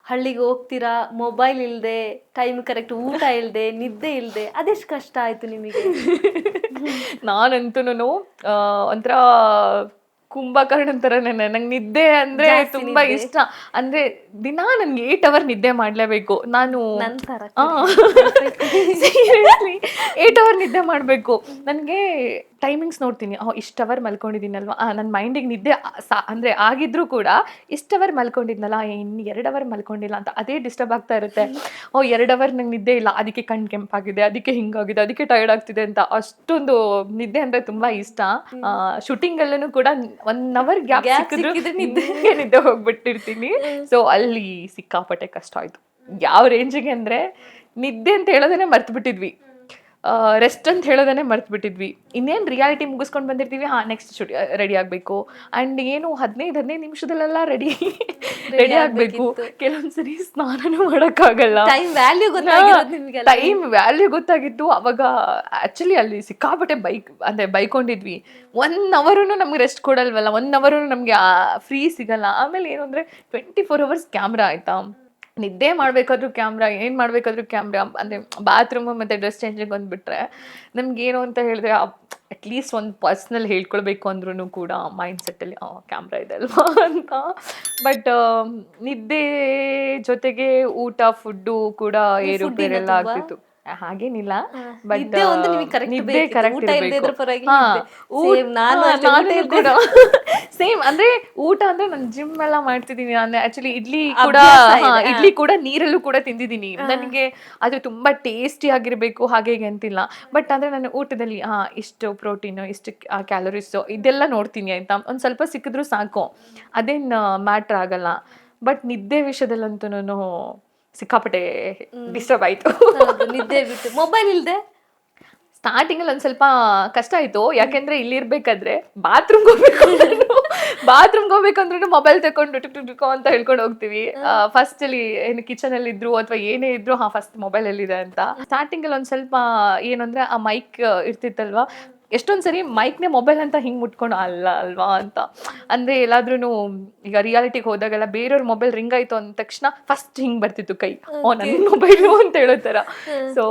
ಹಳ್ಳಿಗೆ ಹೋಗ್ತೀರಾ, ಮೊಬೈಲ್ ಇಲ್ದೆ, ಟೈಮ್ ಕರೆಕ್ಟ್ ಊಟ ಇಲ್ದೆ, ನಿದ್ದೆ ಇಲ್ದೆ, ಅದೆಷ್ಟು ಕಷ್ಟ ಆಯ್ತು ನಿಮಗೆ? ನಾನಂತೂ ಒಂಥರ ಕುಂಭಕರ್ಣನ್ ಥರನೇ. ನಂಗೆ ನಿದ್ದೆ ಅಂದ್ರೆ ಜಾಸ್ತಿ ತುಂಬಾ ನಿದ್ದೆ. ಇಷ್ಟ. ಅಂದ್ರೆ ದಿನಾ ನನ್ಗೆ 8 ಅವರ್ ನಿದ್ದೆ ಮಾಡ್ಲೇಬೇಕು ನಾನು. ನಂತರ ಸೀರಿಯಸ್ಲಿ 8 ಅವರ್ ನಿದ್ದೆ ಮಾಡಬೇಕು. ನನಗೆ ಟೈಮಿಂಗ್ಸ್ ನೋಡ್ತೀನಿ, ಇಷ್ಟು ಅವರ್ ಮಲ್ಕೊಂಡಿದ್ದೀನಲ್ವಾ, ನನ್ನ ಮೈಂಡಿಗೆ ನಿದ್ದೆ ಅಂದರೆ ಆಗಿದ್ರೂ ಕೂಡ ಇಷ್ಟು ಅವರ್ ಮಲ್ಕೊಂಡಿದ್ನಲ್ಲ, ಇನ್ನು 2 ಅವರ್ ಮಲ್ಕೊಂಡಿಲ್ಲ ಅಂತ ಅದೇ ಡಿಸ್ಟರ್ಬ್ ಆಗ್ತಾ ಇರುತ್ತೆ. 2 ಅವರ್ ನಂಗೆ ನಿದ್ದೆ ಇಲ್ಲ, ಅದಕ್ಕೆ ಕಣ್ಣು ಕೆಂಪಾಗಿದೆ, ಅದಕ್ಕೆ ಹಿಂಗಾಗಿದೆ, ಅದಕ್ಕೆ ಟೈರ್ಡ್ ಆಗ್ತಿದೆ ಅಂತ. ಅಷ್ಟೊಂದು ನಿದ್ದೆ ಅಂದರೆ ತುಂಬ ಇಷ್ಟ. ಶೂಟಿಂಗಲ್ಲೂ ಕೂಡ 1 ಅವರ್ ಗ್ಯಾಪ್ ಸಿಕ್ಕಿದ್ರು ಸಿಕ್ಕಿದ್ರೆ ನಿದ್ದೆ ಹೋಗ್ಬಿಟ್ಟಿರ್ತೀನಿ. ಸೊ ಅಲ್ಲಿ ಸಿಕ್ಕಾಪಟ್ಟೆ ಕಷ್ಟ ಆಯಿತು. ಯಾವ ರೇಂಜಿಗೆ ಅಂದರೆ ನಿದ್ದೆ ಅಂತ ಹೇಳೋದನ್ನೇ ಮರ್ತು ಬಿಟ್ಟಿದ್ವಿ, ರೆಸ್ಟ್ ಅಂತ ಹೇಳೋದನ್ನೇ ಮರ್ತು ಬಿಟ್ಟಿದ್ವಿ. ಇನ್ನೇನು ರಿಯಾಲಿಟಿ ಮುಗಿಸ್ಕೊಂಡು ಬಂದಿರ್ತೀವಿ, ನೆಕ್ಸ್ಟ್ ರೆಡಿ ಆಗಬೇಕು. ಆ್ಯಂಡ್ ಏನು 15 ನಿಮಿಷದಲ್ಲೆಲ್ಲ ರೆಡಿ ಆಗಬೇಕು. ಕೆಲವೊಂದ್ಸರಿ ಸ್ನಾನನೂ ಮಾಡೋಕ್ಕಾಗಲ್ಲ. ಟೈಮ್ ವ್ಯಾಲ್ಯೂ ಗೊತ್ತಾಗಿರೋದು ನಿಮಗೆಲ್ಲ. ಟೈಮ್ ವ್ಯಾಲ್ಯೂ ಗೊತ್ತಾಗಿತ್ತು ಅವಾಗ. ಆ್ಯಕ್ಚುಲಿ ಅಲ್ಲಿ ಸಿಕ್ಕಾಪಟ್ಟೆ ಬೈಕೊಂಡಿದ್ವಿ. 1 ಅವರೂ ನಮ್ಗೆ ರೆಸ್ಟ್ ಕೊಡಲ್ವಲ್ಲ, 1 ಅವರೂ ನಮಗೆ ಫ್ರೀ ಸಿಗಲ್ಲ. ಆಮೇಲೆ ಏನು ಅಂದರೆ 24 ಅವರ್ಸ್ ಕ್ಯಾಮ್ರಾ ಆಯಿತಾ, ನಿದ್ದೆ ಮಾಡಬೇಕಾದ್ರೂ ಕ್ಯಾಮ್ರಾ, ಏನು ಮಾಡಬೇಕಾದ್ರೂ ಕ್ಯಾಮ್ರಾ. ಅಂದರೆ ಬಾತ್ರೂಮು ಮತ್ತು ಡ್ರೆಸ್ ಚೇಂಜಿಗೆ ಬಂದುಬಿಟ್ರೆ ನಮಗೇನು ಅಂತ ಹೇಳಿದ್ರೆ ಅಟ್ಲೀಸ್ಟ್ ಒಂದು ಪರ್ಸ್ನಲ್ ಹೇಳ್ಕೊಳ್ಬೇಕು ಅಂದ್ರೂ ಕೂಡ ಮೈಂಡ್ ಸೆಟ್ಟಲ್ಲಿ ಕ್ಯಾಮ್ರಾ ಇದೆ ಅಲ್ವಾ ಅಂತ. ಬಟ್ ನಿದ್ದೆ ಜೊತೆಗೆ ಊಟ, ಫುಡ್ಡು ಕೂಡ ಏರುಪೇರೆಲ್ಲ ಆಗ್ತಿತ್ತು. ಹಾಗೇನಿಲ್ಲ, ಬಟ್ ನಿದ್ದೆ ಒಂದು ನಿಮಗೆ ಕರೆಕ್ಟ್ ನಿದ್ದೆ ಬೇಕಿತ್ತು. ಕರೆಕ್ಟ್ ಊಟ ಇಲ್ದೇ ಇದ್ರೂ ಪರವಾಗಿಲ್ಲ, ನಿದ್ದೆ. Same, ನಾನು ಅಷ್ಟೇ, ಊಟ ಇಲ್ದೇ ಕೂಡ ಸೇಮ್. ಅಂದ್ರೆ ಊಟ ಅಂದ್ರೆ ನಾನು ಜಿಮ್ ಎಲ್ಲ ಮಾಡ್ತಿದ್ದೀನಿ. ನಾನು ಆಕ್ಚುಲಿ ಇಡ್ಲಿ ಕೂಡ ಅಭ್ಯಾಸ ಇದೆ. ಇಡ್ಲಿ ಕೂಡ ನೀರಲ್ಲೂ ಕೂಡ ತಿಂದಿದ್ದೀನಿ. ನನಗೆ ಅದು ತುಂಬಾ ಟೇಸ್ಟಿ ಆಗಿರ್ಬೇಕು ಹಾಗೆ ಹೀಗೆ ಅಂತಿಲ್ಲ. ಬಟ್ ಅಂದ್ರೆ ನಾನು ಊಟದಲ್ಲಿ ಇಷ್ಟು ಪ್ರೋಟೀನು, ಇಷ್ಟು ಕ್ಯಾಲೋರೀಸು ಇದೆಲ್ಲ ನೋಡ್ತೀನಿ ಆಯ್ತಾ. ಒಂದು ಸ್ವಲ್ಪ ಸಿಕ್ಕಿದ್ರು ಸಾಕು, ಅದೇನು ಮ್ಯಾಟ್ರ್ ಆಗಲ್ಲ. ಬಟ್ ನಿದ್ದೆ ವಿಷಯದಲ್ಲಂತೂ ಸಿಕ್ಕಾಪಟ್ಟೆ ಡಿಸ್ಟರ್ಬ್ ಆಯಿತು. ಹೌದು, ನಿದ್ದೆ ಬಿಟ್ಟು. ಮೊಬೈಲ್ ಇಲ್ದೆ ಸ್ಟಾರ್ಟಿಂಗಲ್ಲಿ ಒಂದು ಸ್ವಲ್ಪ ಕಷ್ಟ ಆಯಿತು. ಯಾಕೆಂದರೆ ಇಲ್ಲಿರ್ಬೇಕಾದ್ರೆ ಬಾತ್ರೂಮ್ಗೆ ಹೋಗ್ಬೇಕಂದ್ರೂ ಮೊಬೈಲ್ ತಗೊಂಡು ಟುಕ್ ಅಂತ ಹೇಳ್ಕೊಂಡು ಹೋಗ್ತೀವಿ. ಫಸ್ಟಲ್ಲಿ ಏನು ಕಿಚನಲ್ಲಿ ಇದ್ರು ಅಥವಾ ಏನೇ ಇದ್ರು ಫಸ್ಟ್ ಮೊಬೈಲ್ ಎಲ್ಲಿದೆ ಅಂತ. ಸ್ಟಾರ್ಟಿಂಗಲ್ಲಿ ಒಂದು ಸ್ವಲ್ಪ ಏನು ಅಂದರೆ ಆ ಮೈಕ್ ಇರ್ತಿತ್ತಲ್ವ, ಎಷ್ಟೊಂದು ಸರಿ ಮೈಕ್ನೇ ಮೊಬೈಲ್ ಅಂತ ಹಿಂಗೆ ಮುಟ್ಕೊಂಡು ಅಲ್ವಾ ಅಂತ. ಅಂದರೆ ಎಲ್ಲಾದ್ರೂ ಈಗ ರಿಯಾಲಿಟಿಗೆ ಹೋದಾಗೆಲ್ಲ ಬೇರೆಯವ್ರ ಮೊಬೈಲ್ ರಿಂಗ್ ಆಯಿತು ಅಂದ ತಕ್ಷಣ ಫಸ್ಟ್ ಹಿಂಗೆ ಬರ್ತಿತ್ತು ಕೈ, ನನ್ನ ಮೊಬೈಲು ಅಂತ ಹೇಳೋ ಥರ. ಸೊ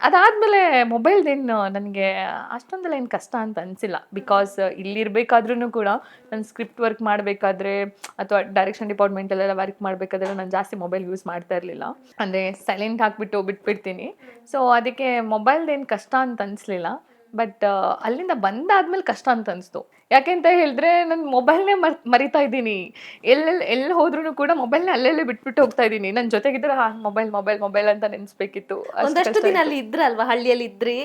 ಅದಾದಮೇಲೆ ಮೊಬೈಲ್ದೇನು ನನಗೆ ಅಷ್ಟೊಂದೆಲ್ಲ ಏನು ಕಷ್ಟ ಅಂತ ಅನಿಸಿಲ್ಲ. ಬಿಕಾಸ್ ಇಲ್ಲಿರಬೇಕಾದ್ರೂ ಕೂಡ ನಾನು ಸ್ಕ್ರಿಪ್ಟ್ ವರ್ಕ್ ಮಾಡಬೇಕಾದ್ರೆ ಅಥವಾ ಡೈರೆಕ್ಷನ್ ಡಿಪಾರ್ಟ್ಮೆಂಟಲ್ಲೆಲ್ಲ ವರ್ಕ್ ಮಾಡಬೇಕಾದ್ರೆ ನಾನು ಜಾಸ್ತಿ ಮೊಬೈಲ್ ಯೂಸ್ ಮಾಡ್ತಾ ಇರಲಿಲ್ಲ. ಅಂದರೆ ಸೈಲೆಂಟ್ ಹಾಕ್ಬಿಟ್ಟು ಬಿಟ್ಬಿಡ್ತೀನಿ. ಸೊ ಅದಕ್ಕೆ ಮೊಬೈಲ್ದೇನು ಕಷ್ಟ ಅಂತ ಅನಿಸ್ಲಿಲ್ಲ. ಬಟ್ ಅಲ್ಲಿಂದ ಬಂದಾದ್ಮೇಲೆ ಕಷ್ಟ ಅಂತ ಅನಿಸ್ತು. ಯಾಕೆಂತ ಹೇಳಿದ್ರೆ ನಾನು ಮೊಬೈಲ್ನೇ ಮರಿತಾ ಇದ್ದೀನಿ. ಎಲ್ಲಿ ಹೋದ್ರೂ ಕೂಡ ಮೊಬೈಲ್ನೇ ಅಲ್ಲೆಲ್ಲೇ ಬಿಟ್ಬಿಟ್ಟು ಹೋಗ್ತಾ ಇದ್ದೀನಿ. ನನ್ನ ಜೊತೆಗಿದ್ರೆ ಮೊಬೈಲ್ ಅಂತ ನೆನೆಸ್ಬೇಕಿತ್ತು. ಒಂದಷ್ಟು ದಿನ ಅಲ್ಲಿ ಇದ್ರಲ್ವಾ, ಹಳ್ಳಿಯಲ್ಲಿ ಇದ್ರಿ.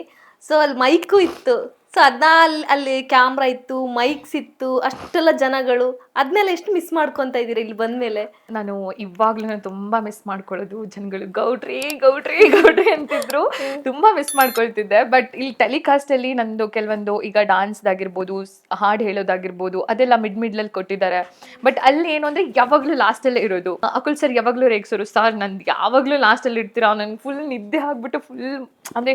ಸೊ ಅಲ್ಲಿ ಮೈಕು ಇತ್ತು. ಸೊ ಅದನ್ನ ಅಲ್ಲಿ ಕ್ಯಾಮ್ರಾ ಇತ್ತು, ಮೈಕ್ಸ್ ಇತ್ತು, ಅಷ್ಟೆಲ್ಲ ಜನಗಳು, ಅದನ್ನೆಲ್ಲ ಎಷ್ಟು ಮಿಸ್ ಮಾಡ್ಕೊತಾ ಇದ್ದೀರಾ ಇಲ್ಲಿ ಬಂದ್ಮೇಲೆ? ನಾನು ಇವಾಗ್ಲೂ ತುಂಬಾ ಮಿಸ್ ಮಾಡ್ಕೊಳ್ಳೋದು ಜನಗಳು ಗೌಡ್ರಿ ಅಂತಿದ್ರು. ತುಂಬಾ ಮಿಸ್ ಮಾಡ್ಕೊಳ್ತಿದ್ದೆ. ಬಟ್ ಇಲ್ಲಿ ಟೆಲಿಕಾಸ್ಟಲ್ಲಿ ನಂದು ಕೆಲವೊಂದು ಈಗ ಡಾನ್ಸ್ದಾಗಿರ್ಬೋದು, ಹಾಡು ಹೇಳೋದಾಗಿರ್ಬೋದು, ಅದೆಲ್ಲ ಮಿಡ್ಲಲ್ಲಿ ಕೊಟ್ಟಿದ್ದಾರೆ. ಬಟ್ ಅಲ್ಲಿ ಏನು ಅಂದರೆ ಯಾವಾಗಲೂ ಲಾಸ್ಟಲ್ಲೇ ಇರೋದು. ಅಕುಲ್ ಸರ್ ಯಾವಾಗಲೂ ರೇಗ್ಸೋರು, ಸರ್ ನಂದು ಯಾವಾಗಲೂ ಲಾಸ್ಟಲ್ಲಿ ಇರ್ತೀರಾ, ನನಗೆ ಫುಲ್ ನಿದ್ದೆ ಆಗ್ಬಿಟ್ಟು ಫುಲ್ ಅಂದರೆ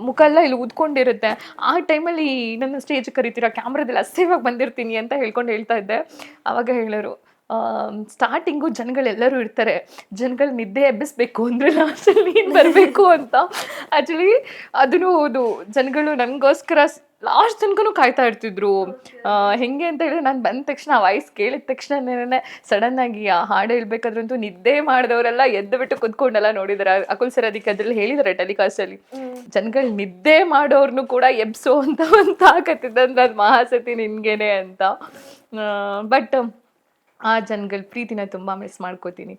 ಮುಖ ಎಲ್ಲ ಇಲ್ಲಿ ಊದ್ಕೊಂಡಿರುತ್ತೆ. ಆ ಟೈಮಲ್ಲಿ ನನ್ನ ಸ್ಟೇಜ್ ಕರಿತೀರಾ, ಕ್ಯಾಮ್ರಾದಲ್ಲಿ ಅಸೇವಾಗಿ ಬಂದಿರ್ತೀನಿ ಅಂತ ಹೇಳ್ತಾ ಇದ್ದೆ. ಆವಾಗ ಹೇಳೋರು, ಸ್ಟಾರ್ಟಿಂಗು ಜನಗಳೆಲ್ಲರೂ ಇರ್ತಾರೆ, ಜನಗಳು ನಿದ್ದೆ ಎಬ್ಬಿಸ್ಬೇಕು ಅಂದರೆ ಲಾಸ್ಟಲ್ಲಿ ನೀನು ಬರಬೇಕು ಅಂತ. ಆ್ಯಕ್ಚುಲಿ ಅದೂ ಹೌದು, ಜನಗಳು ನನಗೋಸ್ಕರ ಲಾಸ್ಟ್ ತನಕನೂ ಕಾಯ್ತಾ ಇರ್ತಿದ್ರು. ಹೆಂಗೆ ಅಂತ ಹೇಳಿದ್ರೆ ನಾನು ಬಂದ ತಕ್ಷಣ ವಾಯ್ಸ್ ಕೇಳಿದ ತಕ್ಷಣನೇ ಸಡನ್ನಾಗಿ ಆ ಹಾಡು ಹೇಳ್ಬೇಕಾದ್ರಂತೂ ನಿದ್ದೆ ಮಾಡಿದವರೆಲ್ಲ ಎದ್ದು ಬಿಟ್ಟು ಕುತ್ಕೊಂಡೆಲ್ಲ ನೋಡಿದಾರೆ. ಅಕುಲ್ ಸರ್ ಅದಕ್ಕೆ ಅದ್ರಲ್ಲಿ ಹೇಳಿದ್ದಾರೆ ಟೆಲಿಕಾಸ್ಟಲ್ಲಿ, ಜನಗಳು ನಿದ್ದೆ ಮಾಡೋರ್ನು ಕೂಡ ಎಬ್ಸೋ ಅಂತ ಒಂದು ತಾಕತ್ತಿದ್ದಂದ್ರೆ ಅದು ಮಹಾಸತಿ ನಿನ್ಗೇನೆ ಅಂತ. ಬಟ್ ಆ ಜನಗಳ ಪ್ರೀತಿನ ತುಂಬ ಮಿಸ್ ಮಾಡ್ಕೋತೀನಿ.